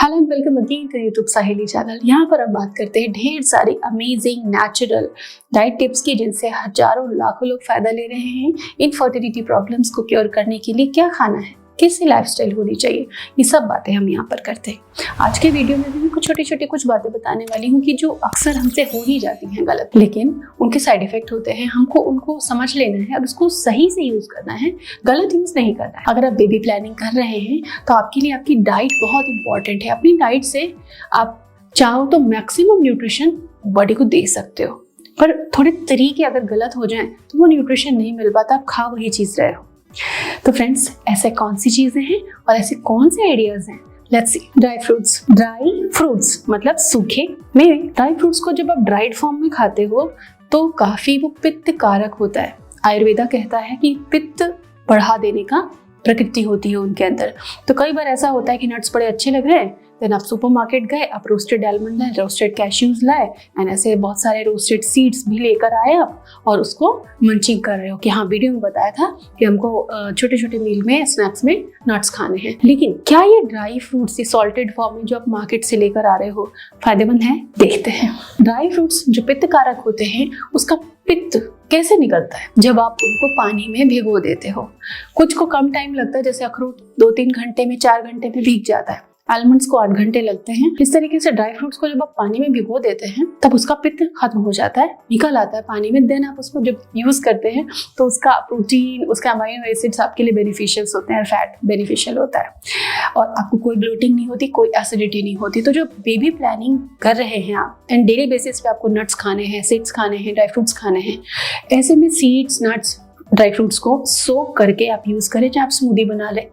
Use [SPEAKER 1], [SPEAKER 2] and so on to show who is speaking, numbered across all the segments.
[SPEAKER 1] Hello and welcome again to YouTube Saheli channel. यहाँ पर हम बात करते हैं ढेर सारी अमेजिंग नेचुरल डाइट टिप्स की, जिनसे हजारों लाखों लोग फायदा ले रहे हैं। इनफर्टिलिटी प्रॉब्लम्स को क्योर करने के लिए क्या खाना है, कैसी लाइफस्टाइल होनी चाहिए, ये सब बातें हम यहाँ पर करते हैं। आज के वीडियो में भी मैं कुछ छोटी बातें बताने वाली हूँ कि जो अक्सर हमसे हो ही जाती हैं गलत, लेकिन उनके साइड इफेक्ट होते हैं। हमको उनको समझ लेना है और उसको सही से यूज करना है, गलत यूज नहीं करना है। अगर आप बेबी प्लानिंग कर रहे हैं तो आपके लिए आपकी डाइट बहुत इंपॉर्टेंट है। अपनी डाइट से आप चाहो तो मैक्सिमम न्यूट्रिशन बॉडी को दे सकते हो, पर थोड़े तरीके अगर गलत हो जाएं तो वो न्यूट्रिशन नहीं मिल पाता, आप खा वही चीज रहे हो। तो फ्रेंड्स, ऐसे कौन सी चीजें हैं और ऐसे कौन से आइडियाज हैं, लेट्स सी। ड्राई फ्रूट्स मतलब सूखे मेवे। ड्राई फ्रूट्स को जब आप ड्राइड फॉर्म में खाते हो तो काफी वो पित्त कारक होता है। आयुर्वेदा कहता है कि पित्त बढ़ा देने का प्रकृति होती है उनके अंदर। तो कई बार ऐसा होता है कि नट्स बड़े अच्छे लग रहे हैं, देन आप सुपरमार्केट गए, आप रोस्टेड आलमंड लाए, रोस्टेड कैश्यूज लाए, एंड ऐसे बहुत सारे रोस्टेड सीड्स भी लेकर आए आप, और उसको मंचिंग कर रहे हो कि हाँ, वीडियो में बताया था कि हमको छोटे छोटे मील में, स्नैक्स में नट्स खाने हैं। लेकिन क्या ये ड्राई फ्रूट्स सॉल्टेड फॉर्म में जो आप मार्केट से लेकर आ रहे हो फायदेमंद है? देखते हैं। ड्राई फ्रूट्स जो पित्त कारक होते हैं, उसका पित्त कैसे निकलता है? जब आप उनको पानी में भिगो देते हो। कुछ को कम टाइम लगता है, जैसे अखरोट 2-3 घंटे में, 4 घंटे में भीग जाता है। आलमंड्स को 8 घंटे लगते हैं। इस तरीके से ड्राई फ्रूट्स को जब आप पानी में भिगो देते हैं तब उसका पित्त खत्म हो जाता है, निकल आता है पानी में। देन आप उसको जब यूज करते हैं तो उसका प्रोटीन, उसका अमाइनो एसिड्स आपके लिए बेनिफिशियल होते हैं, फैट बेनिफिशियल होता है, और आपको कोई ब्लोटिंग नहीं होती, कोई एसिडिटी नहीं होती। तो जो बेबी प्लानिंग कर रहे हैं आप, एंड डेली बेसिस पे आपको नट्स खाने हैं, सीड्स खाने हैं, ड्राई फ्रूट्स खाने हैं, ऐसे में सीड्स, नट्स, ड्राई फ्रूट्स को सोक करके आप यूज करें, चाहे आप स्मूदी बना लें।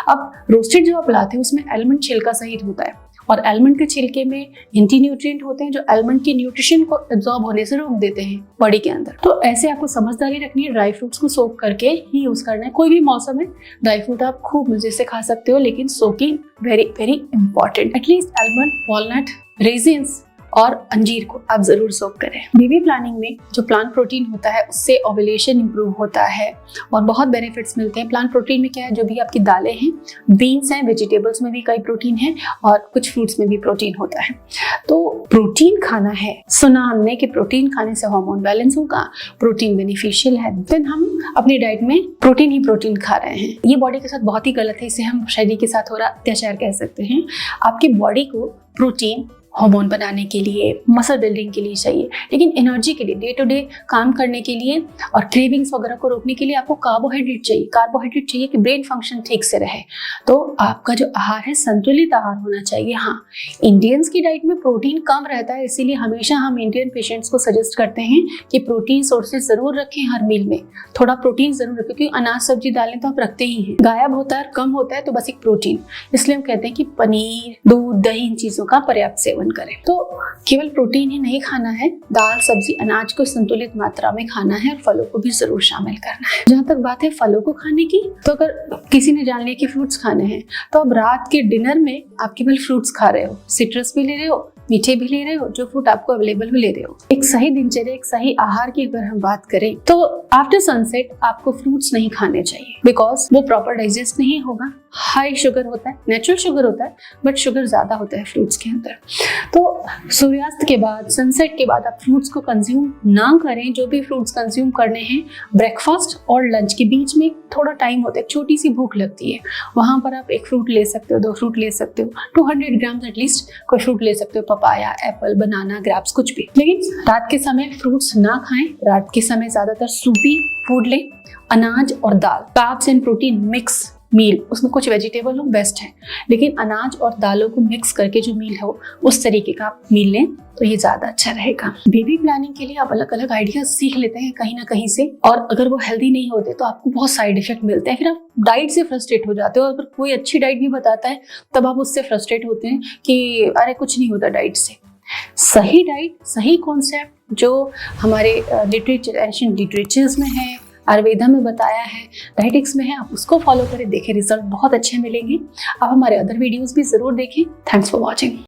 [SPEAKER 1] अब रोस्टेड जो आप लाते हैं उसमें आलमंड छिलका सहित होता है, और आलमंड के छिलके में एंटी न्यूट्रिएंट होते हैं जो आलमंड के न्यूट्रिशन को एब्जॉर्ब होने से रोक देते हैं बॉडी के अंदर। तो ऐसे आपको समझदारी रखनी है, ड्राई फ्रूट्स को सोक करके ही यूज करना है। कोई भी मौसम में ड्राई फ्रूट आप खूब मजे से खा सकते हो, लेकिन soaking very very important. At least almond, walnut, resins और अंजीर को आप जरूर सोक करें। बेबी प्लानिंग में जो प्लांट प्रोटीन होता है उससे ओव्यूलेशन इंप्रूव होता है और बहुत बेनिफिट्स मिलते हैं। प्लांट प्रोटीन में क्या है, जो भी आपकी दालें हैं, बीन्स हैं, वेजिटेबल्स में भी कई प्रोटीन है, और कुछ फ्रूट्स में भी प्रोटीन होता है। तो प्रोटीन खाना है। सुना हमने कि प्रोटीन खाने से हार्मोन बैलेंस होगा, प्रोटीन बेनिफिशियल है। देन हम अपनी डाइट में प्रोटीन ही प्रोटीन खा रहे हैं। ये बॉडी के साथ बहुत ही गलत है, इसे हम शरीर के साथ हो रहा अत्याचार कह सकते हैं। आपकी बॉडी को प्रोटीन हार्मोन बनाने के लिए, मसल बिल्डिंग के लिए चाहिए, लेकिन एनर्जी के लिए, डे टू डे काम करने के लिए और क्रेविंग्स वगैरह को रोकने के लिए आपको कार्बोहाइड्रेट चाहिए। कार्बोहाइड्रेट चाहिए कि ब्रेन फंक्शन ठीक से रहे। तो आपका जो आहार है संतुलित आहार होना चाहिए। हाँ, इंडियंस की डाइट में प्रोटीन कम रहता है, इसीलिए हमेशा हम इंडियन पेशेंट्स को सजेस्ट करते हैं कि प्रोटीन सोर्सेज जरूर रखें, हर मील में थोड़ा प्रोटीन जरूर रखें, क्योंकि अनाज, सब्जी, दालें तो आप रखते ही हैं, गायब होता है, कम होता है, तो बस एक प्रोटीन। इसलिए हम कहते हैं कि पनीर, दूध, दही, इन चीजों का पर्याप्त सेवन करें। तो केवल प्रोटीन ही नहीं खाना है, दाल, सब्जी, अनाज को संतुलित मात्रा में खाना है, और फलों को भी जरूर शामिल करना है। जहां तक बात है फलों को खाने की, तो अगर किसी ने जान लिया कि फ्रूट्स खाने हैं, तो अब रात के डिनर में आप केवल फ्रूट्स खा रहे हो, सिट्रस भी ले रहे हो, मीठे भी ले रहे हो, जो फ्रूट आपको अवेलेबल भी ले रहे हो। एक सही दिनचर्या, एक सही आहार की अगर हम बात करें तो आफ्टर सनसेट आपको फ्रूट्स नहीं खाने चाहिए, बिकॉज वो प्रॉपर डाइजेस्ट नहीं होगा। हाई शुगर होता है, नेचुरल शुगर होता है, बट शुगर ज्यादा होता है फ्रूट्स के अंदर। तो सूर्यास्त के बाद, सनसेट के बाद आप फ्रूट्स को कंज्यूम ना करें। जो भी फ्रूट्स कंज्यूम करने हैं, ब्रेकफास्ट और लंच के बीच में थोड़ा टाइम होता है, छोटी सी भूख लगती है, वहां पर आप 1 फ्रूट ले सकते हो, 2 फ्रूट ले सकते हो, 200 ग्राम एटलीस्ट कोई फ्रूट ले सकते हो, पपाया, एप्पल, बनाना, ग्रेप्स, कुछ भी। लेकिन रात के समय फ्रूट्स ना खाएं। रात के समय ज्यादातर सूपी फूड लें, अनाज और दाल, कार्ब्स एंड प्रोटीन मिक्स मील, उसमें कुछ वेजिटेबल हो बेस्ट है, लेकिन अनाज और दालों को मिक्स करके जो मील हो उस तरीके का आप मील लें तो ये ज्यादा अच्छा रहेगा। बेबी प्लानिंग के लिए आप अलग अलग आइडियाज सीख लेते हैं कहीं ना कहीं से, और अगर वो हेल्दी नहीं होते तो आपको बहुत साइड इफेक्ट मिलते हैं, फिर आप डाइट से फ्रस्ट्रेट हो जाते हो। अगर कोई अच्छी डाइट भी बताता है तब आप उससे फ्रस्ट्रेट होते हैं कि अरे कुछ नहीं होता डाइट से। सही डाइट, सही कॉन्सेप्ट जो हमारे लिटरेचर, एंशिएंट लिटरेचर्स में है, आयुर्वेदा में बताया है, डाइटिक्स में है, आप उसको फॉलो करें, देखें, रिजल्ट बहुत अच्छे मिलेंगे। आप हमारे अदर वीडियोस भी जरूर देखें। Thanks for watching.